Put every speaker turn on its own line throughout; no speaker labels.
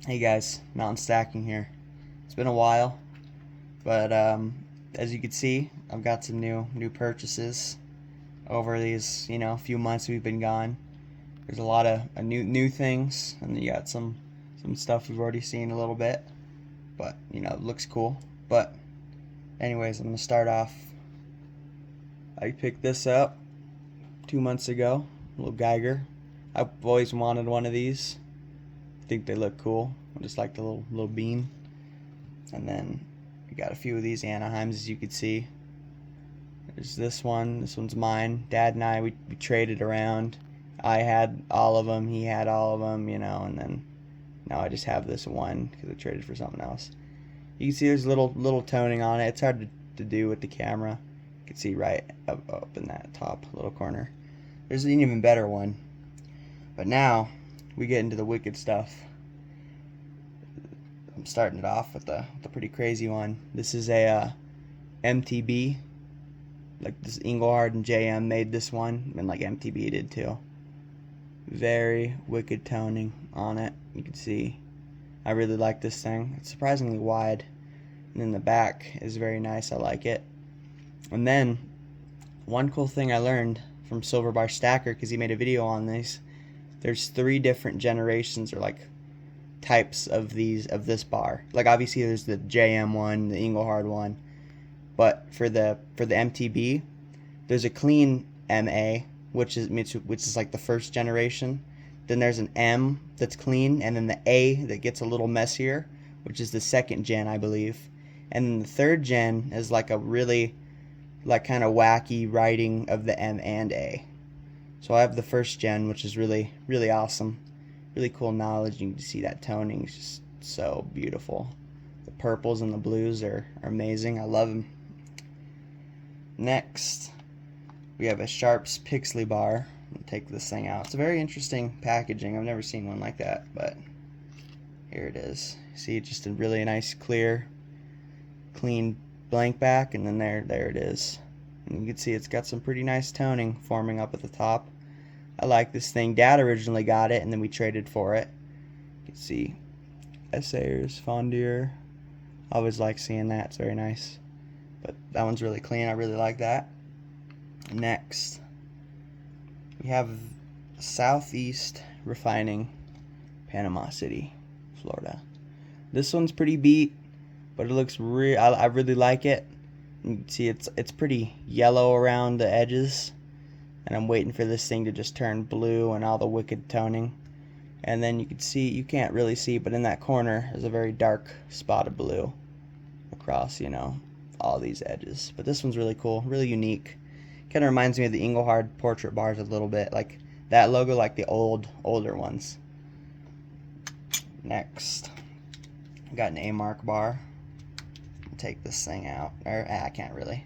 Hey guys, Mountain Stacking here. It's been a while, but as you can see, I've got some new purchases over these few months we've been gone. There's a lot of new things, and you got some stuff we've already seen a little bit, but it looks cool. But anyways, I'm gonna start off. I picked this up 2 months ago, a little Geiger. I've always wanted one of these. I think they look cool. I just like the little bean. And then we got a few of these Anaheims, as you can see. There's this one. This one's mine. Dad and I, we traded around. I had all of them. He had all of them, and then now I just have this one because I traded for something else. You can see there's little toning on it. It's hard to do with the camera. You can see right up in that top little corner. There's an even better one. But now we get into the wicked stuff. I'm starting it off with the pretty crazy one. This is a MTB. Like this Engelhard and JM made this one, and like MTB did too. Very wicked toning on it. You can see I really like this thing. It's surprisingly wide, and then the back is very nice. I like it. And then one cool thing I learned from Silver Bar Stacker, because he made a video on these, there's 3 different generations or like types of this bar. Like obviously there's the JM one, the Engelhard one, but for the MTB, there's a clean MA, which is like the first generation. Then there's an M that's clean, and then the A that gets a little messier, which is the second gen, I believe. And then the third gen is like a really like kind of wacky writing of the M and A. So I have the first gen, which is really awesome. Really cool knowledge. You can see that toning is just so beautiful. The purples and the blues are amazing. I love them. Next, we have a Sharp's Pixley bar. I'll take this thing out. It's a very interesting packaging. I've never seen one like that, but here it is. See, it's just a really nice, clear, clean blank back, and then there it is. And you can see it's got some pretty nice toning forming up at the top. I like this thing. Dad originally got it, and then we traded for it. You can see Essayers, Fondier. I always like seeing that. It's very nice. But that one's really clean. I really like that. Next, we have Southeast Refining, Panama City, Florida. This one's pretty beat, but it looks I really like it. You can see it's pretty yellow around the edges, and I'm waiting for this thing to just turn blue and all the wicked toning. And then you can see, you can't really see, but in that corner there's a very dark spot of blue across, all these edges. But this one's really cool, really unique. Kind of reminds me of the Engelhard portrait bars a little bit, like that logo, like the older ones. Next, I got an A-Mark bar. I'll take this thing out, or I can't really.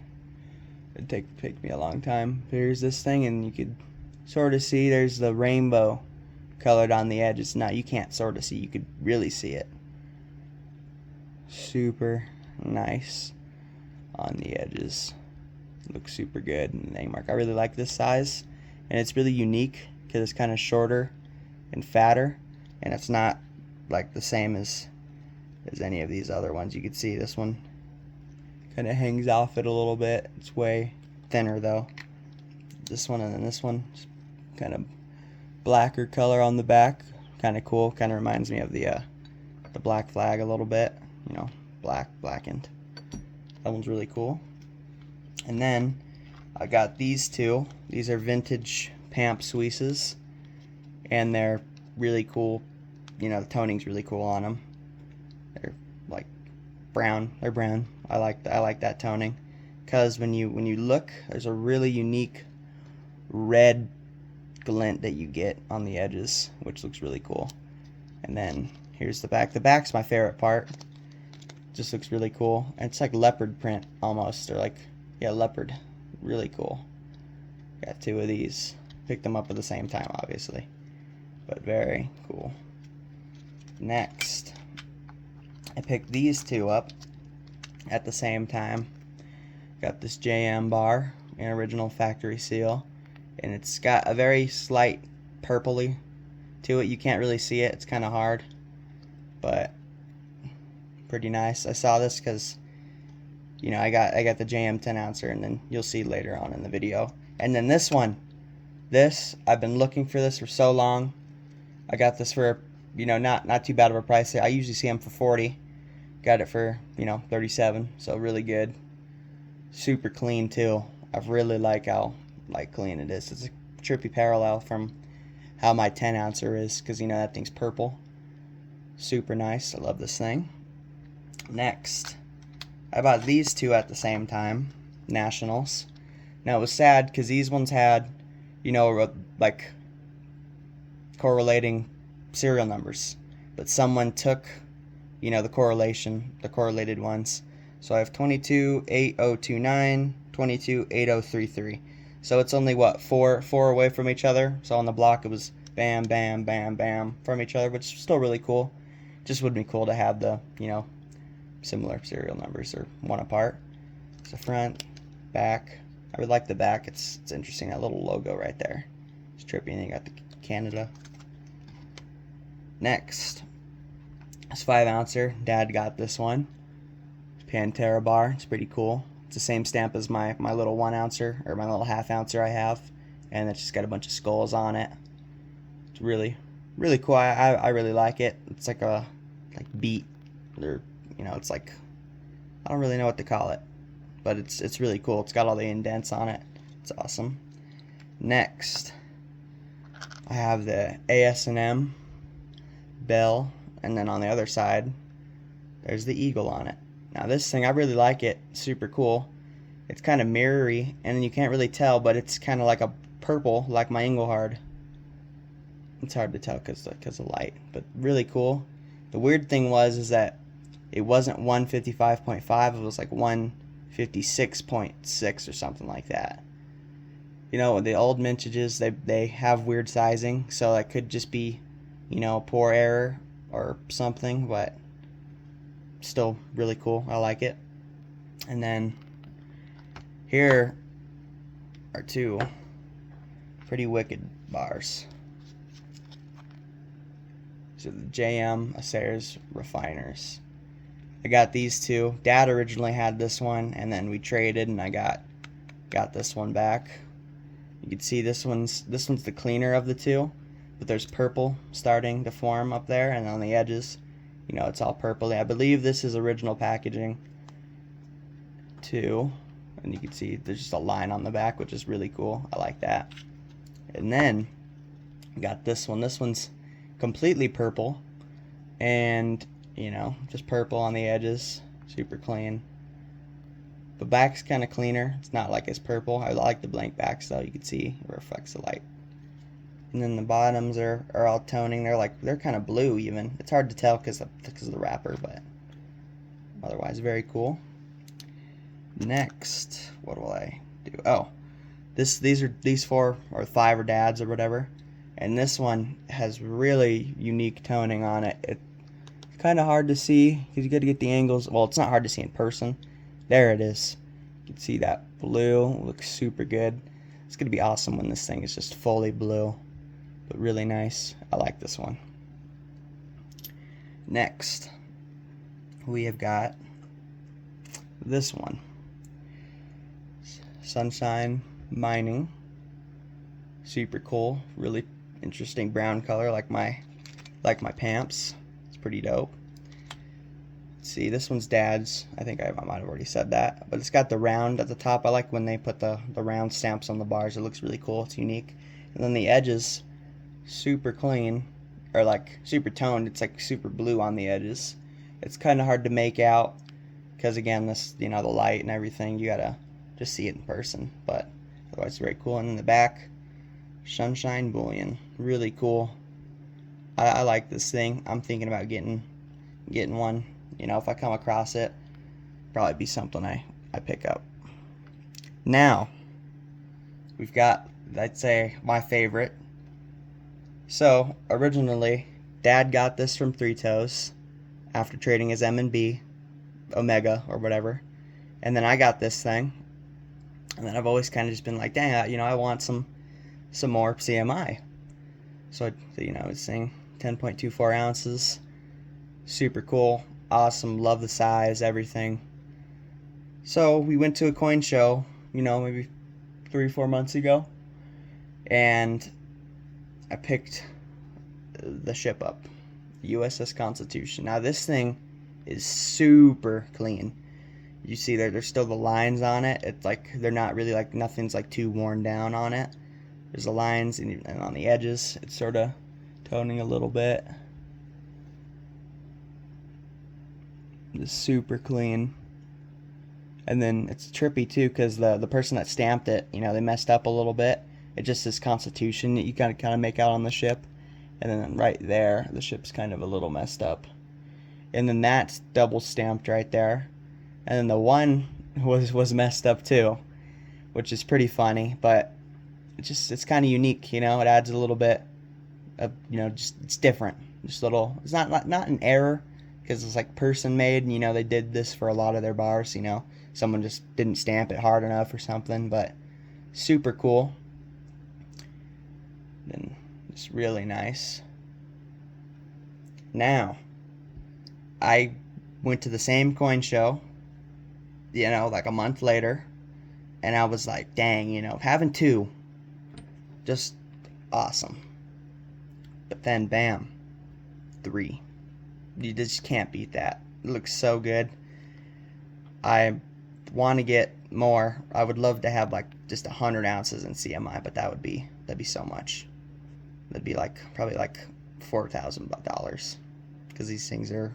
It'd take me a long time. Here's this thing, and you could sort of see there's the rainbow colored on the edge. It's not, you can't sort of see, you could really see it. Super nice on the edges. Looks super good in the A-Mark. I really like this size, and it's really unique because it's kind of shorter and fatter, and it's not like the same as any of these other ones. You can see this one kind of hangs off it a little bit. It's way thinner though. This one, and then this one, kind of blacker color on the back. Kind of cool. Kind of reminds me of the black flag a little bit. Blackened. That one's really cool. And then I got these two. These are vintage PAMP Suisses, and they're really cool. The toning's really cool on them. They're like brown. They're brown. I like that toning, because when you look, there's a really unique red glint that you get on the edges, which looks really cool. And then here's the back. The back's my favorite part. Just looks really cool. And it's like leopard print almost, or like, yeah, leopard. Really cool. Got 2 of these. Picked them up at the same time, obviously, but very cool. Next, I picked these 2 up at the same time. Got this JM bar, an original factory seal, and it's got a very slight purpley to it. You can't really see it. It's kind of hard, but pretty nice. I saw this because, you know, I got the JM 10 ouncer, and then you'll see later on in the video. And then this one, I've been looking for this for so long. I got this for, you know, not too bad of a price. I usually see them for 40. Got it for, you know, 37, so really good. Super clean too. I really like how clean it is. It's a trippy parallel from how my 10 ouncer is, because, you know, that thing's purple. Super nice. I love this thing. Next, I bought these two at the same time, Nationals. Now it was sad because these ones had, you know, like correlating serial numbers, but someone took, you know, the correlated ones. So I have 228029, 228033. So it's only what, four away from each other. So on the block it was bam, bam, bam, bam from each other, which is still really cool. Just would be cool to have the, you know, similar serial numbers or one apart. So front, back. I would like the back. It's interesting, that little logo right there. It's trippy, and you got the Canada. Next, this 5 ouncer. Dad got this one. Panta bar. It's pretty cool. It's the same stamp as my little 1 ouncer, or my little half ouncer I have, and it's just got a bunch of skulls on it. It's really cool. I really like it. It's like a beat, or, you know, it's like, I don't really know what to call it, but it's really cool. It's got all the indents on it. It's awesome. Next, I have the AS&M bell, and then on the other side there's the eagle on it. Now this thing, I really like it. Super cool. It's kind of mirrory, and you can't really tell, but it's kind of like a purple, like my Engelhard. It's hard to tell because of light, but really cool. The weird thing is that it wasn't 155.5, it was like 156.6 or something like that. You know, the old mintages, they have weird sizing, so that could just be, you know, poor error or something, but still really cool. I like it. And then here are two pretty wicked bars. So the JM Assayers Refiners. I got these two. Dad originally had this one, and then we traded, and I got this one back. You can see this one's the cleaner of the two, but there's purple starting to form up there, and on the edges, you know, it's all purpley. I believe this is original packaging too, and you can see there's just a line on the back, which is really cool. I like that. And then I got this one. This one's completely purple, and, you know, just purple on the edges. Super clean. The back's kind of cleaner. It's not like it's purple. I like the blank backs though. You can see it reflects the light. And then the bottoms are all toning. They're kind of blue even. It's hard to tell because of the wrapper, but otherwise very cool. Next, what will I do? Oh, these 4 or 5 are Dad's or whatever, and this one has really unique toning on it. It's kind of hard to see because you got to get the angles. Well, it's not hard to see in person. There it is. You can see that blue. It looks super good. It's gonna be awesome when this thing is just fully blue, but really nice. I like this one. Next, we have got this one. Sunshine Mining. Super cool. Really interesting brown color, like my PAMPs. It's pretty dope. Let's see, this one's Dad's. I think I might have already said that, but it's got the round at the top. I like when they put the round stamps on the bars. It looks really cool. It's unique. And then the edges, super clean, or like super toned. It's like super blue on the edges. It's kind of hard to make out because, again, this, you know, the light and everything, you gotta just see it in person, but otherwise it's very cool. And in the back, Sunshine Bullion. Really cool. I like this thing. I'm thinking about getting one. You know, if I come across it, probably be something I pick up. Now, we've got, I'd say, my favorite. So, originally, Dad got this from Three Toes after trading his M&B, Omega, or whatever. And then I got this thing. And then I've always kind of just been like, dang, you know, I want some more CMI. So, you know, I was saying 10.24 ounces. Super cool, awesome, love the size, everything. So we went to a coin show, maybe 3-4 months ago, and I picked the ship up, USS Constitution. Now this thing is super clean. You see there's still the lines on it. It's like they're not really like, nothing's like too worn down on it. There's the lines, and on the edges it's sort of toning a little bit. It's super clean. And then it's trippy too, because the person that stamped it, they messed up a little bit. It just says Constitution that you gotta kind of make out on the ship. And then right there, the ship's kind of a little messed up. And then that's double stamped right there. And then the one was messed up too, which is pretty funny, but it's kind of unique, It adds a little bit of, just it's different. Just little. It's not an error, because it's like person made. They did this for a lot of their bars. Someone just didn't stamp it hard enough or something, but super cool. Then it's really nice. Now, I went to the same coin show, like a month later, and I was like, dang, having two, just awesome. But then, bam, 3. You just can't beat that. It looks so good. I want to get more. I would love to have like just 100 ounces in CMI, but that'd be so much. That'd be probably like $4,000, because these things are,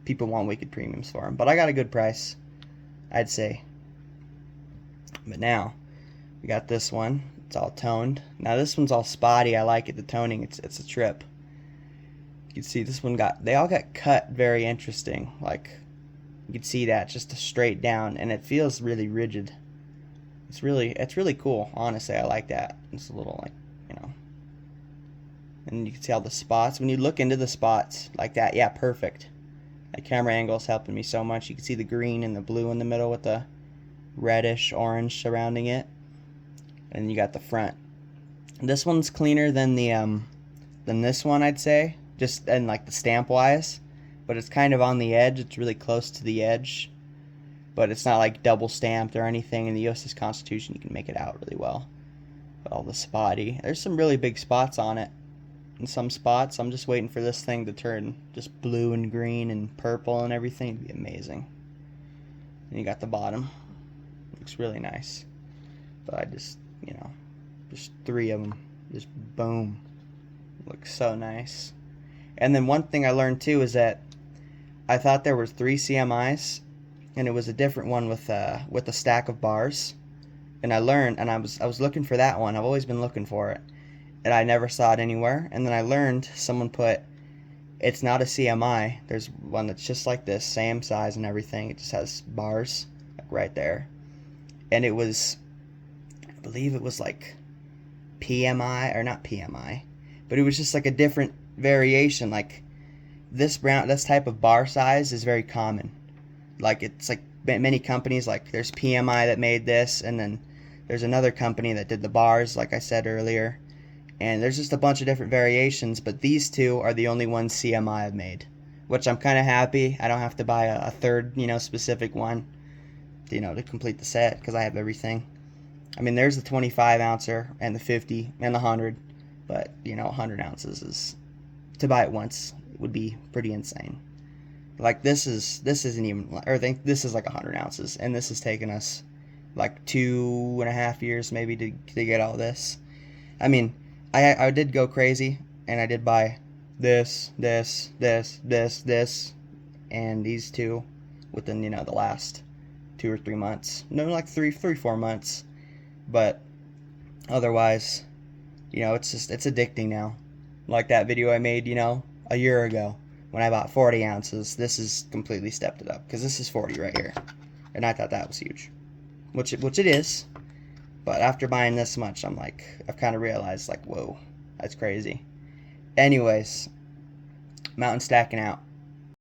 people want wicked premiums for them. But I got a good price, I'd say. But now we got this one. It's all toned. Now this one's all spotty. I like it. The toning, it's a trip. You can see this one they all got cut very interesting. Like, you can see that just straight down, and it feels really rigid. It's really cool. Honestly, I like that. It's a little like, and you can see all the spots. When you look into the spots like that, yeah, perfect. That camera angle is helping me so much. You can see the green and the blue in the middle with the reddish orange surrounding it. And you got the front. This one's cleaner than than this one, I'd say, just in like the stamp wise, but it's kind of on the edge. It's really close to the edge, but it's not like double stamped or anything. In the USS Constitution, you can make it out really well. But all the spotty, there's some really big spots on it. In some spots, I'm just waiting for this thing to turn just blue and green and purple and everything. It'd be amazing. And you got the bottom. Looks really nice. But I just, just 3 of them. Just boom. Looks so nice. And then one thing I learned too is that I thought there were 3 CMIs, and it was a different one with a stack of bars. And I learned, and I was looking for that one. I've always been looking for it, and I never saw it anywhere. And then I learned, someone put, it's not a CMI. There's one that's just like this, same size and everything. It just has bars like right there. And it was, I believe it was like PMI, or not PMI, but it was just like a different variation. Like this type of bar size is very common. Like, it's like many companies, like there's PMI that made this, and then there's another company that did the bars, like I said earlier. And there's just a bunch of different variations, but these 2 are the only ones CMI have made, which I'm kind of happy. I don't have to buy a third, specific one, to complete the set, because I have everything. I mean, there's the 25 ouncer and the 50 and the 100, but 100 ounces is, to buy it once, it would be pretty insane. Like this isn't even, or this is like 100 ounces, and this has taken us like 2.5 years maybe to get all this. I mean, I did go crazy, and I did buy this, and these 2 within, the last 2 or 3 months. No, like 4 months. But otherwise, it's addicting now. Like that video I made, a year ago when I bought 40 ounces. This has completely stepped it up, because this is 40 right here. And I thought that was huge. Which it is. But after buying this much, I've kind of realized, like, whoa, that's crazy. Anyways, Mountain Stacking out.